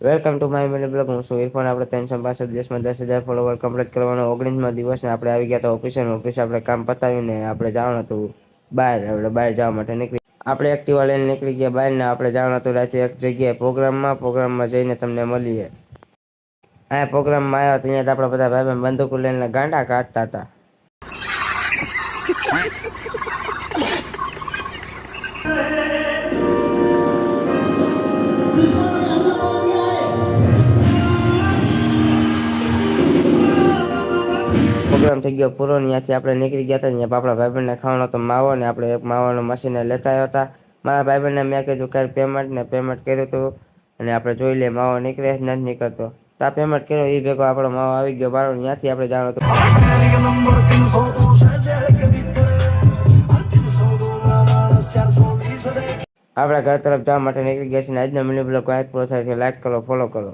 Welcome to my mini blog. હું છું ઇરફાન. આપણે 362 દિવસમાં 10,000 ફોલોવર કમ્પ્લીટ કરવાનો 19મા દિવસને આપણે આવી ગયા હતા ઓફિસ આપણે કામ પતાવીને આપણે જવાનું હતું બહાર. આપણે બહાર જવા માટે નીકળી આપણે એક્ટિવા લઈને નીકળી ગયા બહાર ને આપણે જવાનું હતું રાતે એક જગ્યાએ પ્રોગ્રામમાં જઈને તમને મળીએ. આ પ્રોગ્રામમાં આવ્યા ત્યાં જ આપણા બધા ભાઈ બંદૂકો લઈને ગાંડા કાઢતા હતા. પ્રોગ્રામ થઈ ગયો પૂરો. ત્યાંથી આપણે નીકળી ગયા હતા. ત્યાં આપણા ભાઈબંધને ખાવાનો તો માવો ને આપણે એક માવાનો મશીને લેતા આવ્યા હતા. મારા ભાઈબંધને મેં કીધું કે પેમેન્ટ કર્યું હતું અને આપણે જોઈ લઈએ માવો નીકળે જ નથી નીકળતો. તો આ પેમેન્ટ કર્યો એ ભેગો આપણો માવો આવી ગયો બારો. ત્યાંથી આપણે જવાનું હતું આપણા ઘર તરફ જવા માટે નીકળી ગયા છે. આજનો મિની બ્લોગ પૂરો થાય છે. લાઈક કરો, ફોલો કરો.